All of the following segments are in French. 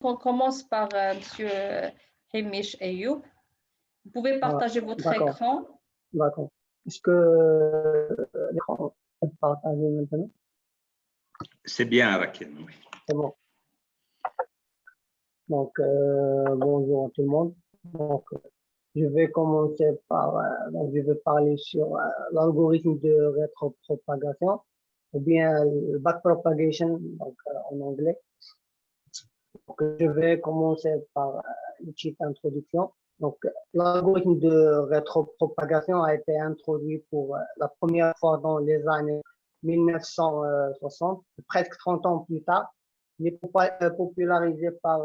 On commence par Monsieur Hamish Ayoub. Vous pouvez partager votre écran. D'accord. Est-ce que l'écran est partagé maintenant? C'est bien, Raquel. Oui. C'est bon. Donc, bonjour à tout le monde. Donc, je vais commencer par, donc je vais parler sur l'algorithme de rétropropagation, ou bien le backpropagation, donc en anglais. Donc, je vais commencer par une petite introduction. Donc, l'algorithme de rétropropagation a été introduit pour la première fois dans les années 1960, presque 30 ans plus tard. Il est popularisé par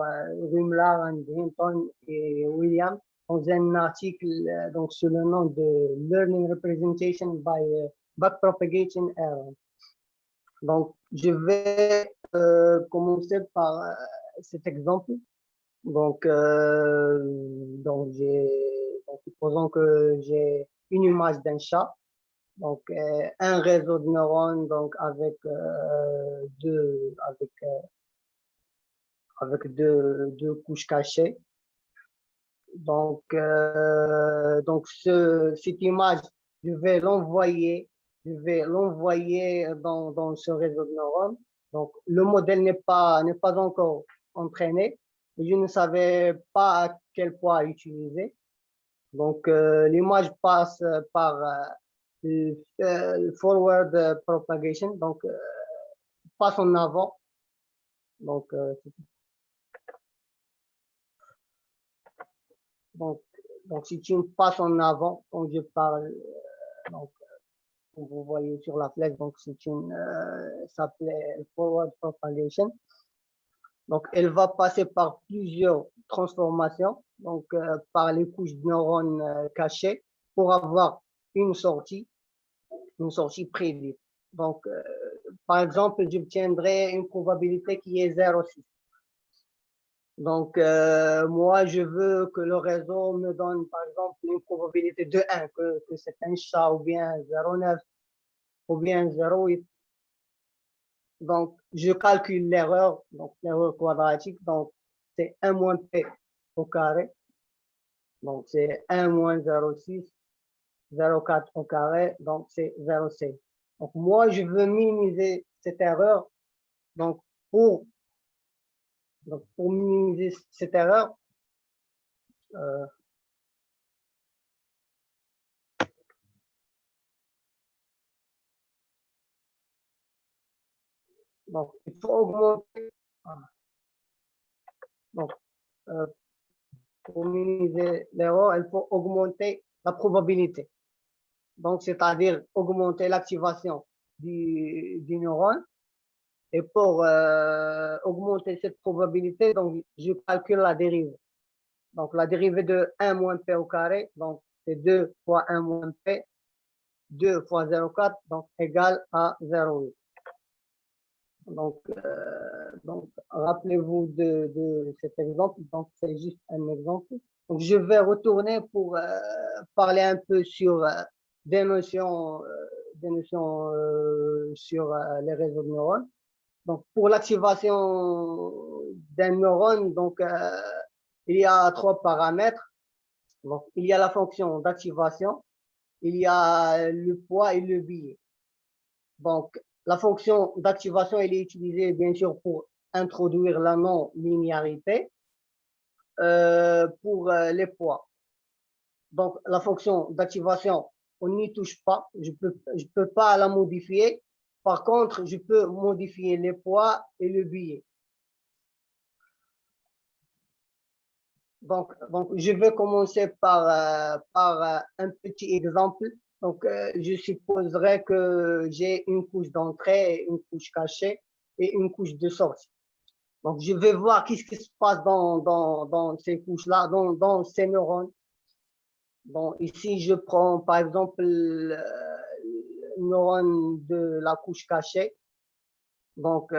Rumlar, Hinton et Williams dans un article donc sous le nom de Learning Representation by Backpropagation Error. Donc, je vais commencer par cet exemple. Donc supposons que j'ai une image d'un chat, donc un réseau de neurones donc avec deux couches cachées. Donc cette image, je vais l'envoyer dans ce réseau de neurones. Donc le modèle n'est pas encore entraîné. Je ne savais pas à quel point utiliser. Donc, l'image passe par forward propagation, donc passe en avant. Donc, si tu passes en avant, quand je parle, donc, comme vous voyez sur la flèche, donc c'est s'appelait forward propagation. Donc, elle va passer par plusieurs transformations, donc par les couches de neurones cachées pour avoir une sortie prévue. Donc, par exemple, j'obtiendrai une probabilité qui est 0,6. Donc, moi, je veux que le réseau me donne, par exemple, une probabilité de 1, que c'est un chat, ou bien 0,9, ou bien 0,8. Donc, je calcule l'erreur, donc l'erreur quadratique, donc c'est 1 moins p au carré. Donc, c'est 1 moins 0,6, 0,4 au carré, donc c'est 0,6. Donc, moi, je veux minimiser cette erreur. Donc, pour minimiser cette erreur, donc, il faut augmenter. Donc, pour minimiser l'erreur, il faut augmenter la probabilité. Donc, c'est-à-dire augmenter l'activation du neurone. Et pour augmenter cette probabilité, donc, je calcule la dérivée. Donc, la dérivée de 1 moins p au carré, donc, c'est 2 fois 1 moins p, 2 fois 0,4, donc, égale à 0,8. Donc, rappelez-vous de cet exemple. Donc, c'est juste un exemple. Donc, je vais retourner pour parler un peu sur des notions sur les réseaux de neurones. Donc, pour l'activation d'un neurone, donc, il y a 3 paramètres. Donc, il y a la fonction d'activation, il y a le poids et le biais. Donc, la fonction d'activation, elle est utilisée bien sûr pour introduire la non-linéarité pour les poids. Donc, la fonction d'activation, on n'y touche pas. Je peux pas la modifier. Par contre, je peux modifier les poids et le biais. Donc, je vais commencer par un petit exemple. Donc, je supposerais que j'ai une couche d'entrée, une couche cachée et une couche de sortie. Donc, je vais voir qu'est-ce qui se passe dans ces couches-là, dans ces neurones. Bon, ici, je prends par exemple le neurone de la couche cachée. Donc,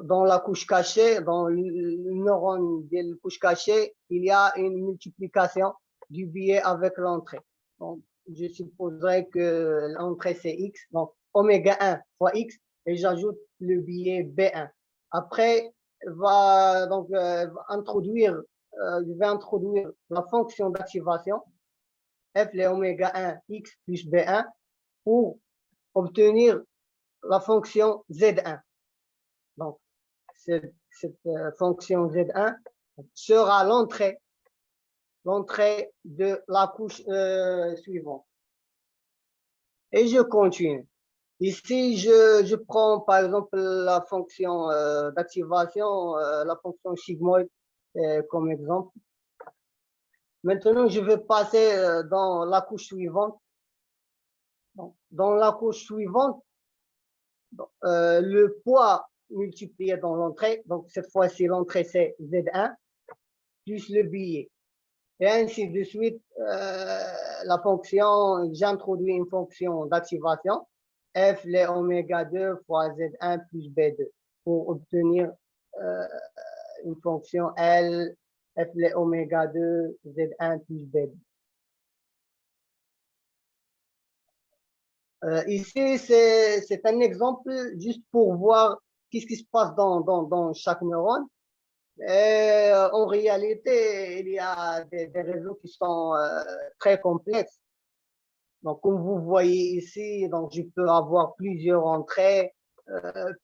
dans la couche cachée, dans le neurone de la couche cachée, il y a une multiplication du biais avec l'entrée. Donc, je supposerais que l'entrée c'est X, donc oméga 1 fois X, et j'ajoute le billet B1. Après, va introduire, je vais introduire la fonction d'activation, F les oméga 1 X plus B1, pour obtenir la fonction Z1. Donc, cette fonction Z1 sera l'entrée de la couche suivante. Et je continue. Ici, je prends par exemple la fonction d'activation, la fonction sigmoïde comme exemple. Maintenant, je vais passer dans la couche suivante. Donc, dans la couche suivante, le poids multiplié dans l'entrée, donc cette fois-ci l'entrée c'est Z1 plus le billet. Et ainsi de suite, la fonction, j'introduis une fonction d'activation, F les oméga 2 fois Z1 plus B2 pour obtenir une fonction L, F les oméga 2, Z1 plus B2. Ici, c'est un exemple juste pour voir qu'est-ce qui se passe dans chaque neurone. Et en réalité, il y a des réseaux qui sont très complexes. Donc, comme vous voyez ici, donc je peux avoir plusieurs entrées,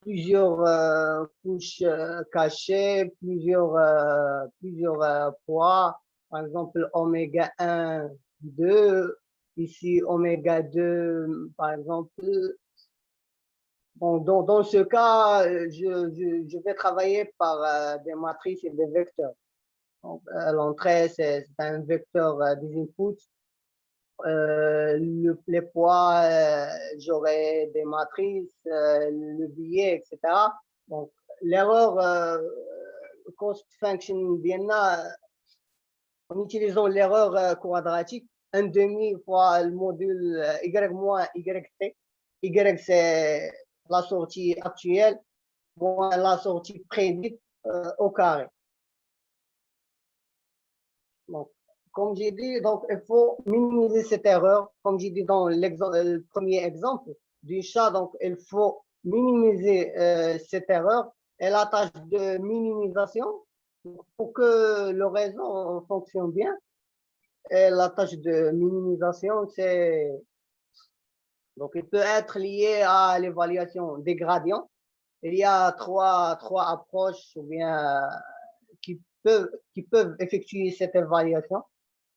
plusieurs couches cachées, plusieurs poids. Par exemple, oméga 1, 2. Ici, oméga 2, par exemple. Bon, dans ce cas, je vais travailler par des matrices et des vecteurs. L'entrée, c'est un vecteur des inputs. Les poids, j'aurai des matrices, le billet, etc. Donc, l'erreur cost function Vienna, en utilisant l'erreur quadratique, 1/2 fois le module y moins yt. Y, c'est la sortie actuelle moins la sortie prédite au carré. Donc, comme j'ai dit, donc, il faut minimiser cette erreur. Comme j'ai dit dans le premier exemple du chat, donc, il faut minimiser cette erreur et la tâche de minimisation pour que le réseau fonctionne bien. Et la tâche de minimisation, c'est donc il peut être lié à l'évaluation des gradients. Il y a trois approches ou bien qui peuvent effectuer cette évaluation.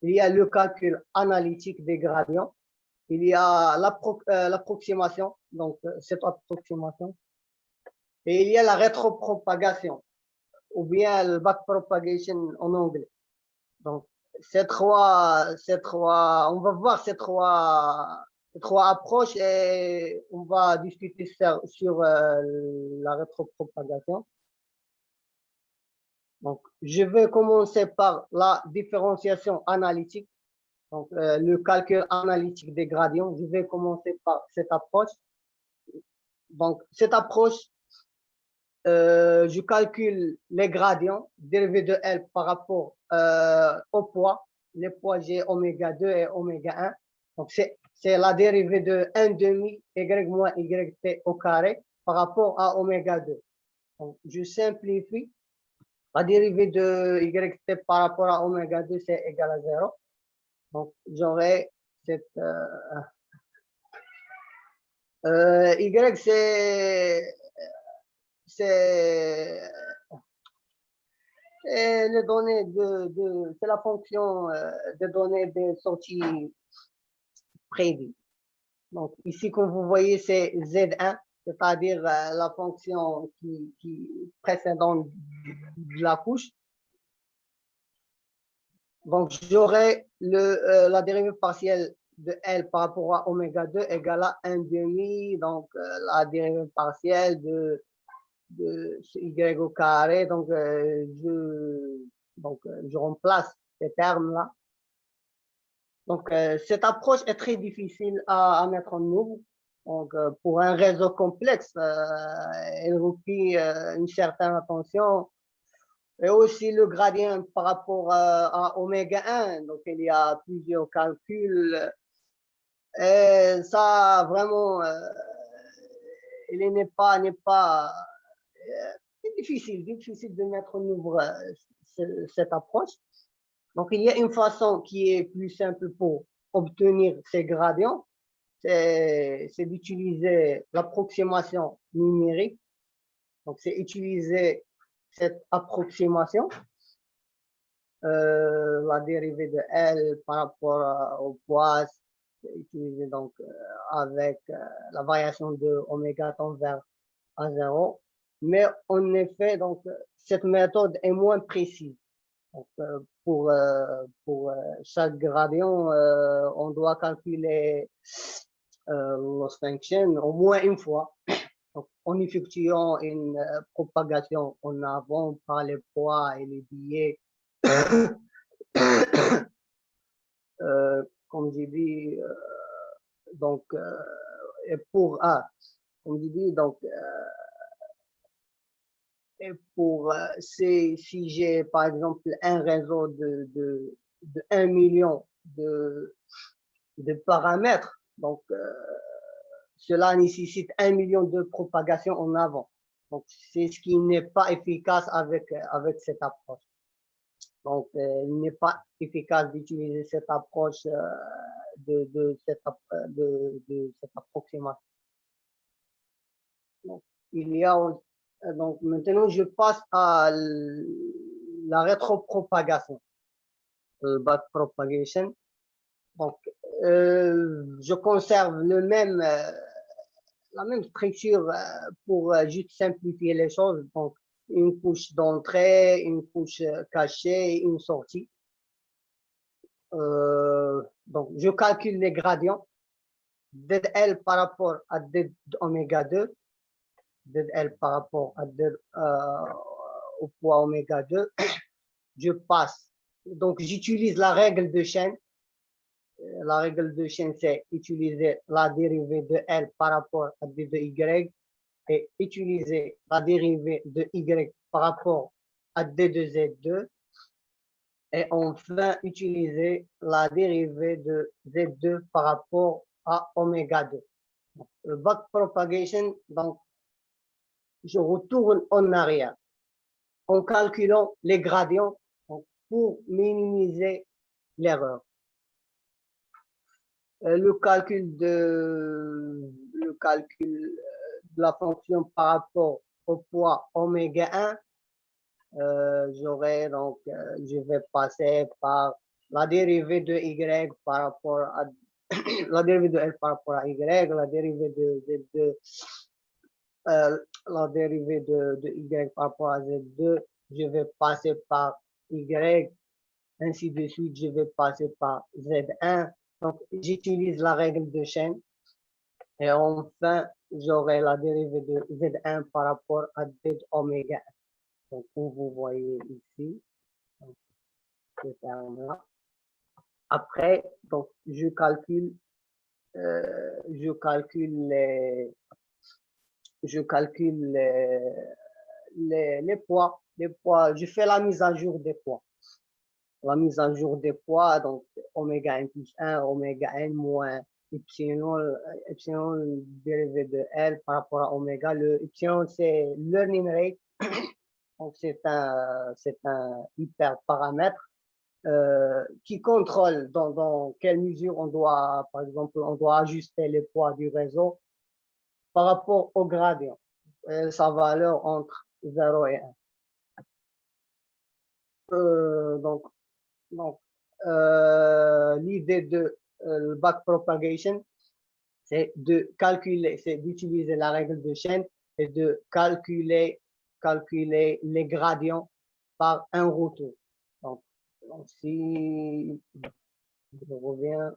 Il y a le calcul analytique des gradients. Il y a l'approximation, donc cette approximation. Et il y a la rétropropagation, ou bien le backpropagation en anglais. Donc, on va voir ces trois approches et on va discuter sur la rétropropagation. Donc, je vais commencer par la différenciation analytique, donc le calcul analytique des gradients. Je vais commencer par cette approche. Donc, cette approche, je calcule les gradients dérivés de L par rapport au poids. Les poids, j'ai oméga 2 et oméga 1. Donc, c'est la dérivée de 1/2 y moins yt au carré par rapport à oméga 2. Donc, je simplifie. La dérivée de yt par rapport à oméga 2, c'est égal à 0. Donc, j'aurai cette... y, c'est les données c'est la fonction de données des sorties prévues. Donc, ici, comme vous voyez, c'est Z1, c'est-à-dire la fonction qui précédente de la couche. Donc, j'aurai la dérivée partielle de L par rapport à oméga 2 égale à 1/2, donc la dérivée partielle de y au carré, donc je remplace ces termes-là. Donc, cette approche est très difficile à mettre en œuvre. Donc, pour un réseau complexe, elle requiert une certaine attention. Et aussi le gradient par rapport à oméga 1. Donc, il y a plusieurs calculs Et ça, vraiment, il n'est pas c'est difficile de mettre en œuvre cette approche. Donc, il y a une façon qui est plus simple pour obtenir ces gradients, c'est d'utiliser l'approximation numérique. Donc, c'est utiliser cette approximation, la dérivée de L par rapport au poids, c'est utilisé donc avec la variation de oméga tend vers à 0. Mais en effet, donc, cette méthode est moins précise. Donc, pour chaque gradient, on doit calculer loss function au moins une fois. Donc, en effectuant une propagation en avant par les poids et les billets, comme j'ai dit, donc, et pour comme j'ai dit, donc, et pour si j'ai par exemple un réseau de 1 million de paramètres, donc cela nécessite 1 million de propagations en avant. Donc c'est ce qui n'est pas efficace avec cette approche. Donc il n'est pas efficace d'utiliser cette approche de cette approximation. Donc, il y a donc maintenant je passe à la rétropropagation, backpropagation. Donc je conserve la même structure pour juste simplifier les choses. Donc une couche d'entrée, une couche cachée, une sortie. Donc je calcule les gradients ZL par rapport à Z oméga 2. ZL par rapport à au poids oméga 2, je passe. Donc, j'utilise la règle de chaîne. La règle de chaîne, c'est utiliser la dérivée de L par rapport à D de Y et utiliser la dérivée de Y par rapport à D de Z2 et enfin utiliser la dérivée de Z2 par rapport à oméga 2. Donc, le backpropagation, donc, je retourne en arrière en calculant les gradients pour minimiser l'erreur. Le calcul de la fonction par rapport au poids oméga 1, j'aurai donc, je vais passer par la dérivée de Y par rapport à la dérivée de L par rapport à Y, la dérivée de Z2, la dérivée de Y par rapport à Z2, je vais passer par Y, ainsi de suite, je vais passer par Z1. Donc, j'utilise la règle de chaîne. Et enfin, j'aurai la dérivée de Z1 par rapport à Z oméga 1. Donc, comme vous voyez ici, ce terme-là. Après, donc, je calcule les poids. Je fais la mise à jour des poids. La mise à jour des poids, donc oméga 1 plus 1, oméga 1 moins epsilon dérivé de L par rapport à oméga. Le epsilon, c'est learning rate. Donc, c'est un hyperparamètre qui contrôle dans quelle mesure on doit, par exemple, on doit ajuster les poids du réseau par rapport au gradient, sa valeur entre 0 et 1. Donc l'idée de backpropagation, c'est de calculer, c'est d'utiliser la règle de chaîne et de calculer les gradients par un retour. Donc si je reviens,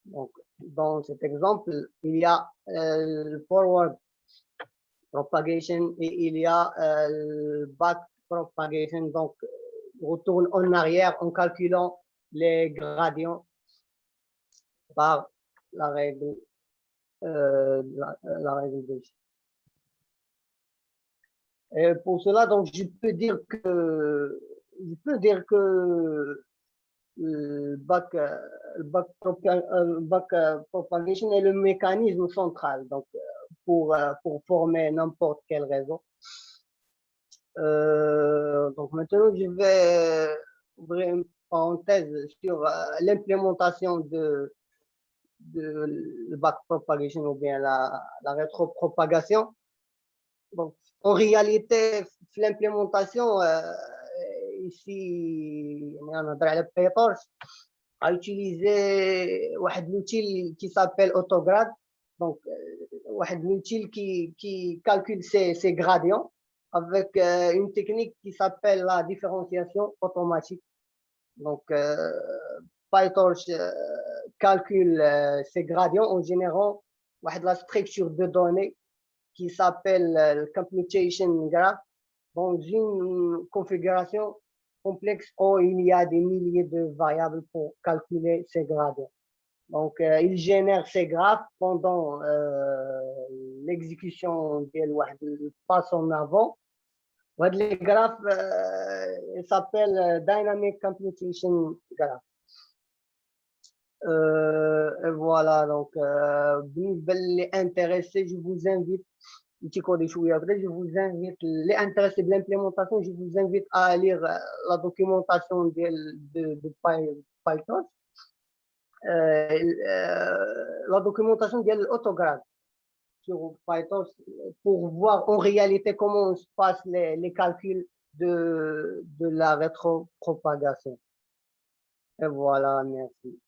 donc dans cet exemple, il y a le forward propagation et il y a le back propagation. Donc retourne en arrière en calculant les gradients par la règle de G. Et pour cela, donc je peux dire que propagation est le mécanisme central donc, pour former n'importe quel réseau. Donc maintenant, je vais ouvrir une parenthèse sur l'implémentation de le backpropagation ou bien la rétropropagation. Donc, en réalité, l'implémentation, ici, on a PyTorch a utilisé un outil qui s'appelle Autograd. Donc, un outil qui calcule ses gradients avec une technique qui s'appelle la différenciation automatique. Donc, PyTorch calcule ces gradients en générant la structure de données qui s'appelle le computation graph dans une configuration complexe où il y a des milliers de variables pour calculer ces gradients. Donc, il génère ces graphes pendant l'exécution de passe en avant. Les graphes s'appellent Dynamic Computation Graph. Voilà, donc, les intéressés, je vous invite, je vous invite, les intéressés de l'implémentation, je vous invite à lire la documentation de PyTorch, la documentation de l'Autograd sur PyTorch pour voir en réalité comment se passent les calculs de la rétropropagation. Et voilà, merci.